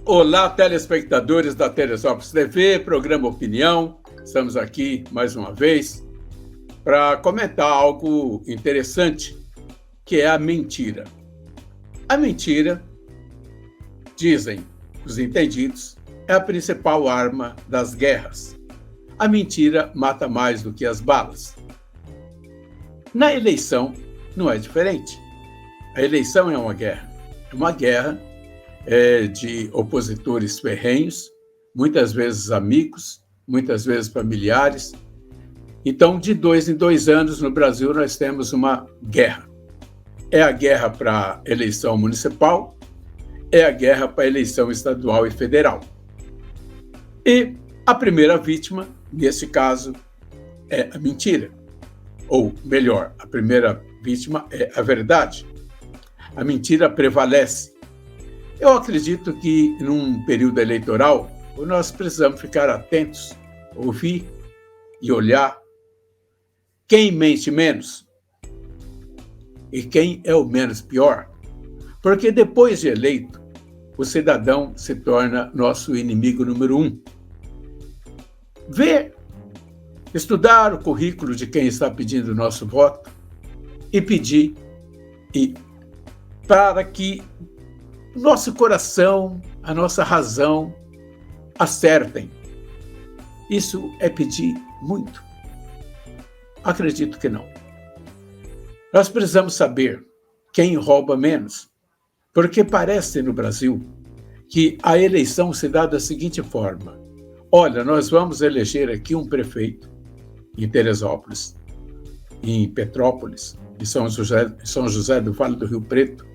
Olá, telespectadores da Teresópolis TV, programa Opinião. Estamos aqui mais uma vez para comentar algo interessante, que é a mentira. A mentira, dizem os entendidos, é a principal arma das guerras. A mentira mata mais do que as balas. Na eleição, não é diferente. A eleição é uma guerra. É uma guerra de opositores ferrenhos, muitas vezes amigos, muitas vezes familiares. Então, de 2 em 2 anos, no Brasil, nós temos uma guerra. É a guerra para a eleição municipal, é a guerra para a eleição estadual e federal. E a primeira vítima, nesse caso, é a mentira. Ou, melhor, a primeira vítima é a verdade. A mentira prevalece. Eu acredito que, num período eleitoral, nós precisamos ficar atentos, ouvir e olhar quem mente menos e quem é o menos pior. Porque depois de eleito, o cidadão se torna nosso inimigo número 1. Ver, estudar o currículo de quem está pedindo o nosso voto e pedir para que nosso coração, a nossa razão acertem. Isso é pedir muito? Acredito que não. Nós precisamos saber quem rouba menos, porque parece no Brasil que a eleição se dá da seguinte forma: olha, nós vamos eleger aqui um prefeito em Teresópolis, em Petrópolis, em São José do Vale do Rio Preto,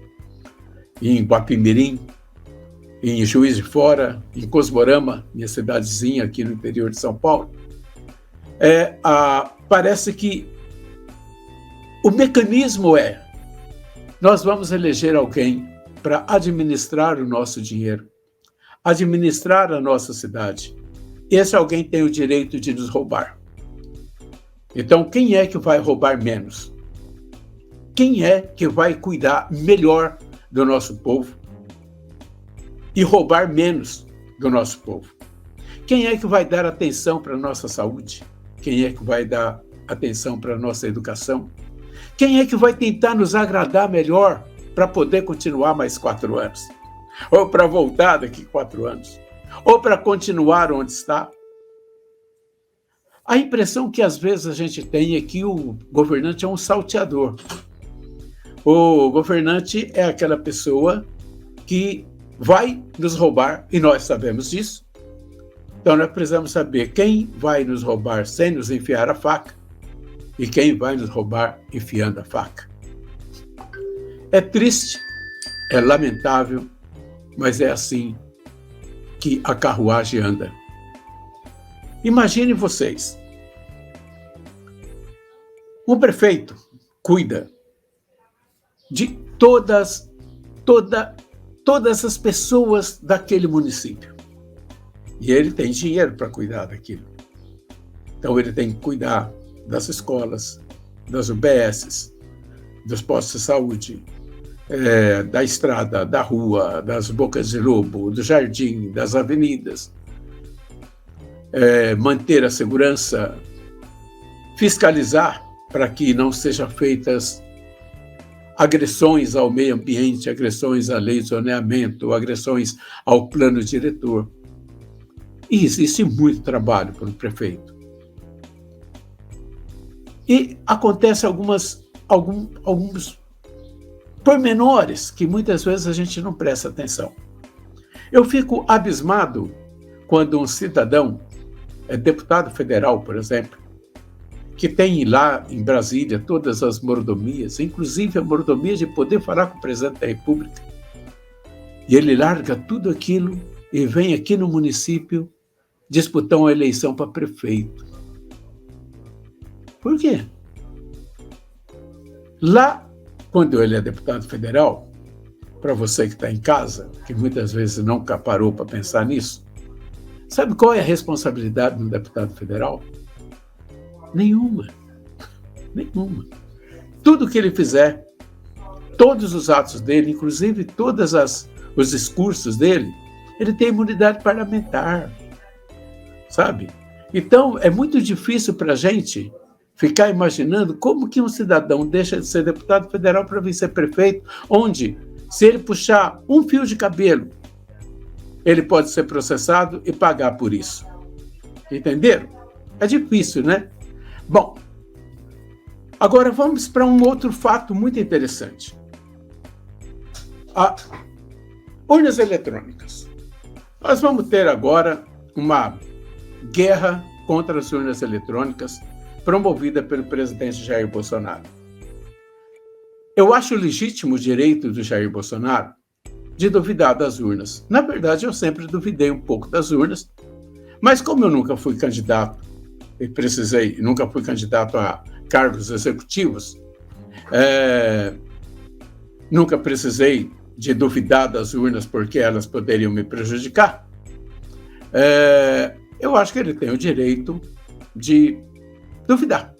em Guapimirim, em Juiz de Fora, em Cosmorama, minha cidadezinha aqui no interior de São Paulo. Parece que o mecanismo nós vamos eleger alguém para administrar o nosso dinheiro, administrar a nossa cidade. Esse alguém tem o direito de nos roubar. Então, quem é que vai roubar menos? Quem é que vai cuidar melhor do nosso povo e roubar menos do nosso povo? Quem é que vai dar atenção para a nossa saúde? Quem é que vai dar atenção para a nossa educação? Quem é que vai tentar nos agradar melhor para poder continuar mais 4 anos? Ou para voltar daqui 4 anos? Ou para continuar onde está? A impressão que às vezes a gente tem é que o governante é um salteador. O governante é aquela pessoa que vai nos roubar, e nós sabemos disso. Então, nós precisamos saber quem vai nos roubar sem nos enfiar a faca e quem vai nos roubar enfiando a faca. É triste, é lamentável, mas é assim que a carruagem anda. Imaginem vocês, um prefeito cuida de todas as pessoas daquele município. E ele tem dinheiro para cuidar daquilo. Então ele tem que cuidar das escolas, das UBSs, dos postos de saúde, da estrada, da rua, das bocas de lobo, do jardim, das avenidas, manter a segurança, fiscalizar para que não sejam feitas agressões ao meio ambiente, agressões à lei de zoneamento, agressões ao plano diretor. E existe muito trabalho para o prefeito. E acontecem alguns pormenores que muitas vezes a gente não presta atenção. Eu fico abismado quando um cidadão, deputado federal, por exemplo, que tem lá em Brasília todas as mordomias, inclusive a mordomia de poder falar com o presidente da República. E ele larga tudo aquilo e vem aqui no município disputar uma eleição para prefeito. Por quê? Lá, quando ele é deputado federal, para você que está em casa, que muitas vezes nunca parou para pensar nisso, sabe qual é a responsabilidade do deputado federal? Nenhuma. Tudo que ele fizer, todos os atos dele, inclusive todos os discursos dele, ele tem imunidade parlamentar, sabe? Então, é muito difícil para a gente ficar imaginando como que um cidadão deixa de ser deputado federal para vir ser prefeito, onde, se ele puxar um fio de cabelo, ele pode ser processado e pagar por isso. Entenderam? É difícil, né? Bom, agora vamos para um outro fato muito interessante. Urnas eletrônicas. Nós vamos ter agora uma guerra contra as urnas eletrônicas promovida pelo presidente Jair Bolsonaro. Eu acho legítimo o direito do Jair Bolsonaro de duvidar das urnas. Na verdade, eu sempre duvidei um pouco das urnas, mas como eu nunca fui candidato nunca fui candidato a cargos executivos, nunca precisei de duvidar das urnas porque elas poderiam me prejudicar, eu acho que ele tem o direito de duvidar.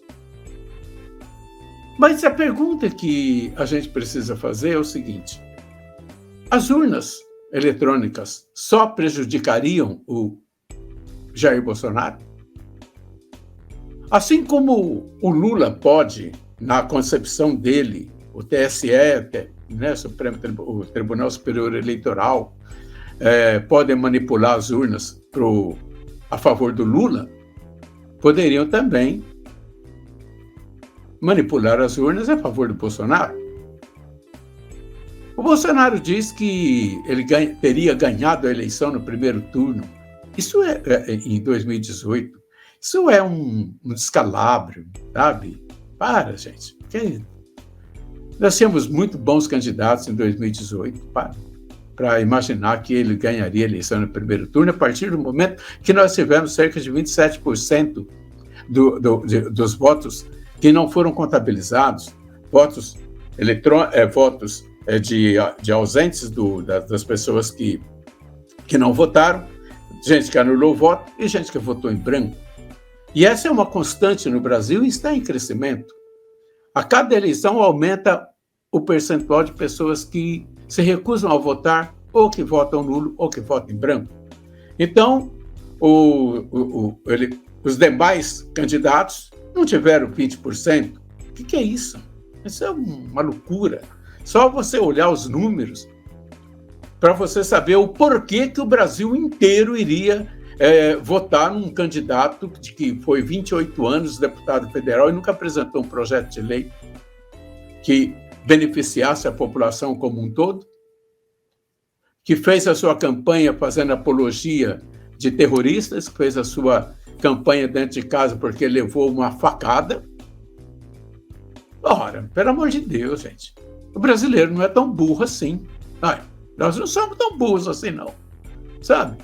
Mas a pergunta que a gente precisa fazer é o seguinte: as urnas eletrônicas só prejudicariam o Jair Bolsonaro? Assim como o Lula pode, na concepção dele, o TSE, né, o Tribunal Superior Eleitoral, podem manipular as urnas a favor do Lula, poderiam também manipular as urnas a favor do Bolsonaro. O Bolsonaro diz que ele teria ganhado a eleição no primeiro turno. Isso em 2018. Isso é um descalabro, sabe? Para, gente. Nós tínhamos muito bons candidatos em 2018, para imaginar que ele ganharia a eleição no primeiro turno, a partir do momento que nós tivemos cerca de 27% dos votos que não foram contabilizados, votos de ausentes das pessoas que não votaram, gente que anulou o voto e gente que votou em branco. E essa é uma constante no Brasil e está em crescimento. A cada eleição aumenta o percentual de pessoas que se recusam a votar, ou que votam nulo, ou que votam em branco. Então, os demais candidatos não tiveram 20%. O que é isso? Isso é uma loucura. Só você olhar os números para você saber o porquê que o Brasil inteiro iria votar num candidato que foi 28 anos deputado federal e nunca apresentou um projeto de lei que beneficiasse a população como um todo, que fez a sua campanha fazendo apologia de terroristas, que fez a sua campanha dentro de casa porque levou uma facada. Ora, pelo amor de Deus, gente. O brasileiro não é tão burro assim. Nós não somos tão burros assim, não. Sabe?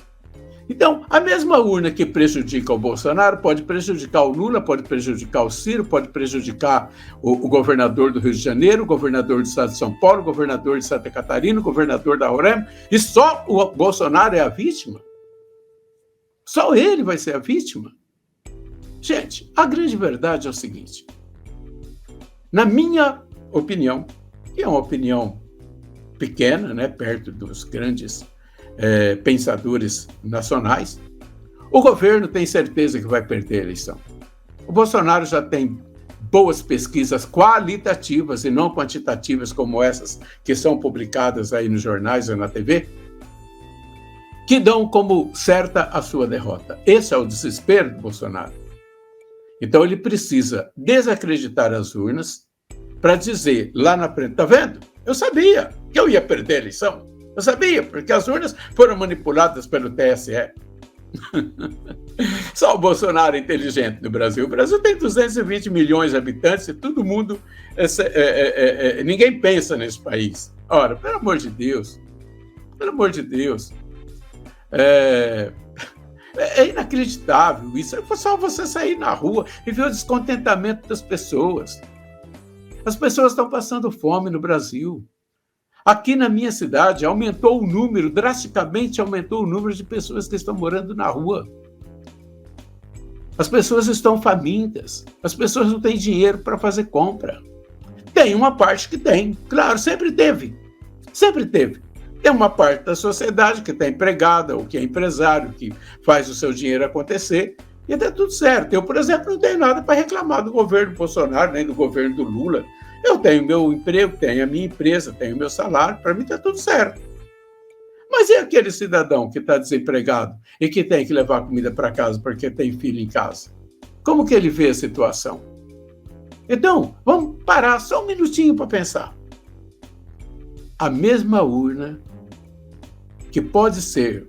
Então, a mesma urna que prejudica o Bolsonaro pode prejudicar o Lula, pode prejudicar o Ciro, pode prejudicar o governador do Rio de Janeiro, o governador do estado de São Paulo, o governador de Santa Catarina, o governador da Roraima, e só o Bolsonaro é a vítima? Só ele vai ser a vítima? Gente, a grande verdade é o seguinte: na minha opinião, que é uma opinião pequena, né, perto dos grandes pensadores nacionais, o governo tem certeza que vai perder a eleição. O Bolsonaro já tem boas pesquisas qualitativas e não quantitativas como essas que são publicadas aí nos jornais ou na TV, que dão como certa a sua derrota. Esse é o desespero do Bolsonaro. Então ele precisa desacreditar as urnas para dizer lá na frente: tá vendo? Eu sabia que eu ia perder a eleição. Eu sabia, porque as urnas foram manipuladas pelo TSE. Só o Bolsonaro é inteligente no Brasil. O Brasil tem 220 milhões de habitantes e todo mundo... ninguém pensa nesse país. Ora, pelo amor de Deus. Pelo amor de Deus. É inacreditável isso. É só você sair na rua e ver o descontentamento das pessoas. As pessoas estão passando fome no Brasil. Aqui na minha cidade drasticamente aumentou o número de pessoas que estão morando na rua. As pessoas estão famintas, as pessoas não têm dinheiro para fazer compra. Tem uma parte que tem, claro, sempre teve. Tem uma parte da sociedade que está empregada, ou que é empresário, que faz o seu dinheiro acontecer, e está tudo certo. Eu, por exemplo, não tenho nada para reclamar do governo Bolsonaro, nem do governo do Lula. Eu tenho meu emprego, tenho a minha empresa, tenho meu salário, para mim está tudo certo. Mas e aquele cidadão que está desempregado e que tem que levar comida para casa porque tem filho em casa? Como que ele vê a situação? Então, vamos parar só um minutinho para pensar. A mesma urna que pode ser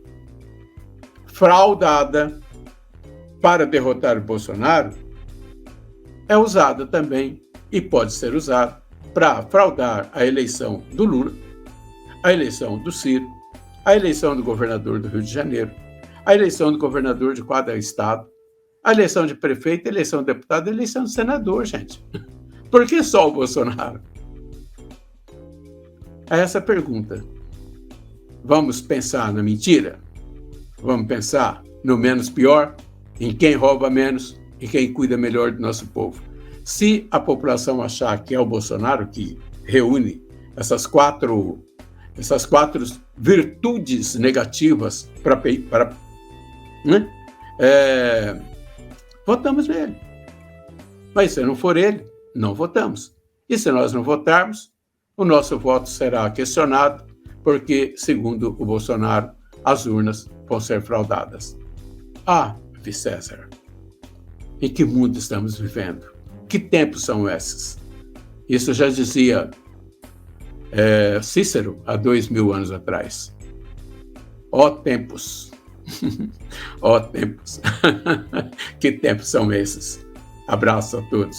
fraudada para derrotar o Bolsonaro é usada também e pode ser usada para fraudar a eleição do Lula, a eleição do Ciro, a eleição do governador do Rio de Janeiro, a eleição do governador de cada estado, a eleição de prefeito, a eleição de deputado, a eleição de senador, gente. Por que só o Bolsonaro? É essa a pergunta. Vamos pensar na mentira? Vamos pensar no menos pior? Em quem rouba menos e quem cuida melhor do nosso povo? Se a população achar que é o Bolsonaro que reúne essas quatro virtudes negativas para né? Votamos nele. Mas se não for ele, não votamos. E se nós não votarmos, o nosso voto será questionado, porque, segundo o Bolsonaro, as urnas vão ser fraudadas. Ah, César, em que mundo estamos vivendo? Que tempos são esses? Isso já dizia Cícero há 2000 anos atrás. Ó tempos! Ó tempos! Que tempos são esses? Abraço a todos.